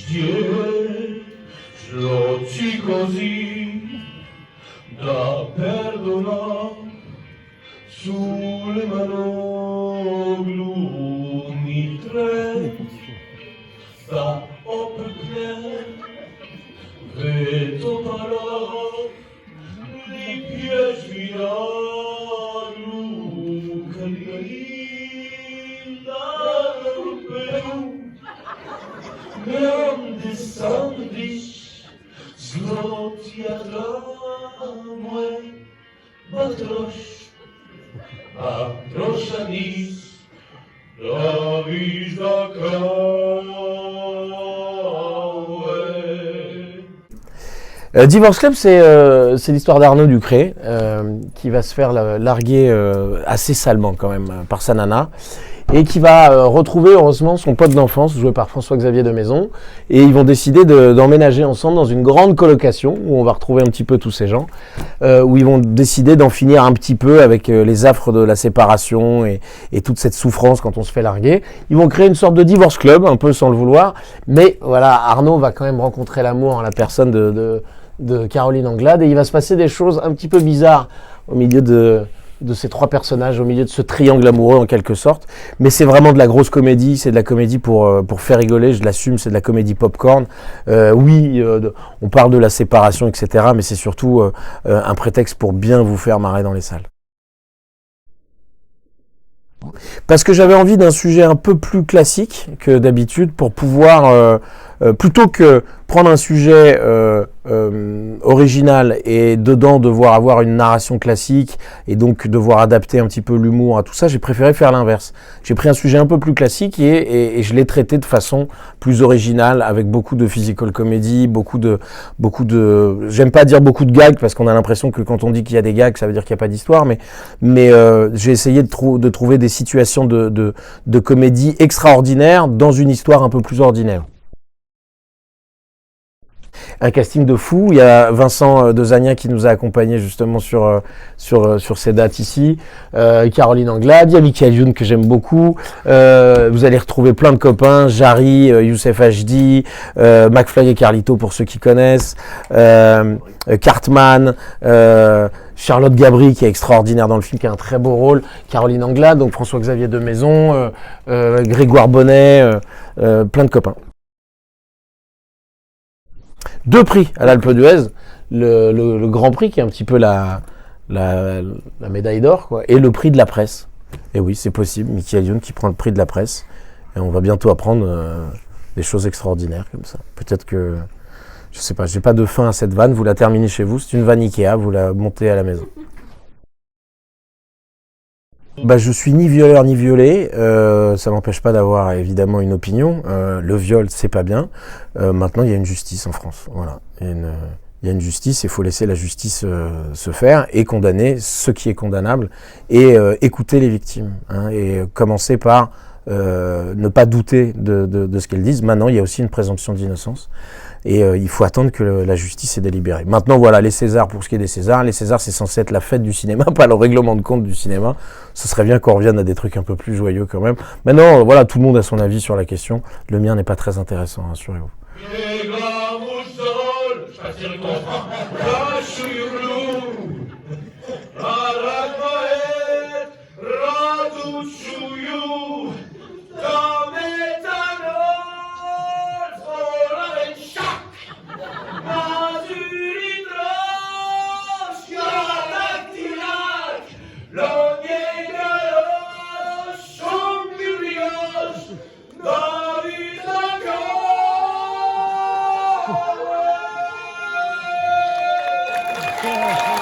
dire, je l'ho così, da perdonar, sulle manoglu tre, da opekne, veto parò, li piaciranno, calinda europeu, neam descendis, zlotiadra mue, batrosz, a trošanis, Davis da Divorce Club, c'est l'histoire d'Arnaud Ducré qui va se faire larguer assez salement quand même par sa nana et qui va retrouver heureusement son pote d'enfance joué par François-Xavier de Maison et ils vont décider d'emménager ensemble dans une grande colocation où on va retrouver un petit peu tous ces gens où ils vont décider d'en finir un petit peu avec les affres de la séparation et toute cette souffrance quand on se fait larguer. Ils vont créer une sorte de divorce club un peu sans le vouloir, mais voilà, Arnaud va quand même rencontrer l'amour en la personne de Caroline Anglade et il va se passer des choses un petit peu bizarres au milieu de ces trois personnages, au milieu de ce triangle amoureux en quelque sorte, mais c'est vraiment de la grosse comédie, c'est de la comédie pour faire rigoler, je l'assume, c'est de la comédie popcorn. On parle de la séparation, etc., mais c'est surtout un prétexte pour bien vous faire marrer dans les salles. Parce que j'avais envie d'un sujet un peu plus classique que d'habitude pour pouvoir, plutôt que prendre un sujet original et dedans devoir avoir une narration classique et donc devoir adapter un petit peu l'humour à tout ça, j'ai préféré faire l'inverse. J'ai pris un sujet un peu plus classique et je l'ai traité de façon plus originale avec beaucoup de physical comedy, beaucoup de, j'aime pas dire beaucoup de gags parce qu'on a l'impression que quand on dit qu'il y a des gags, ça veut dire qu'il n'y a pas d'histoire, mais j'ai essayé de trouver des situations de comédie extraordinaires dans une histoire un peu plus ordinaire. Un casting de fou, il y a Vincent Dezania qui nous a accompagnés justement sur ces dates ici, Caroline Anglade, il y a Michael Youn que j'aime beaucoup, vous allez retrouver plein de copains, Jarry, Youssef Hd, McFly et Carlito pour ceux qui connaissent, Cartman, Charlotte Gabri qui est extraordinaire dans le film, qui a un très beau rôle, Caroline Anglade, donc François-Xavier de Maison, Grégoire Bonnet, plein de copains. 2 prix à l'Alpe d'Huez, le Grand Prix qui est un petit peu la médaille d'or, quoi, et le prix de la presse. Et oui, c'est possible, Michael Youn qui prend le prix de la presse, et on va bientôt apprendre des choses extraordinaires comme ça. Peut-être que, je sais pas, j'ai pas de fin à cette vanne, vous la terminez chez vous, c'est une vanne Ikea, vous la montez à la maison. Je suis ni violeur ni violé, ça m'empêche pas d'avoir évidemment une opinion. Le viol, c'est pas bien. Maintenant, il y a une justice en France. Voilà, il y a une justice, il faut laisser la justice se faire et condamner ce qui est condamnable et écouter les victimes. Et commencer par ne pas douter de ce qu'elles disent. Maintenant, il y a aussi une présomption d'innocence. Et il faut attendre que la justice ait délibéré. Maintenant, voilà, les Césars, pour ce qui est des Césars, les Césars, c'est censé être la fête du cinéma, pas le règlement de compte du cinéma. Ce serait bien qu'on revienne à des trucs un peu plus joyeux quand même. Maintenant, voilà, tout le monde a son avis sur la question. Le mien n'est pas très intéressant, rassurez-vous. Yeah.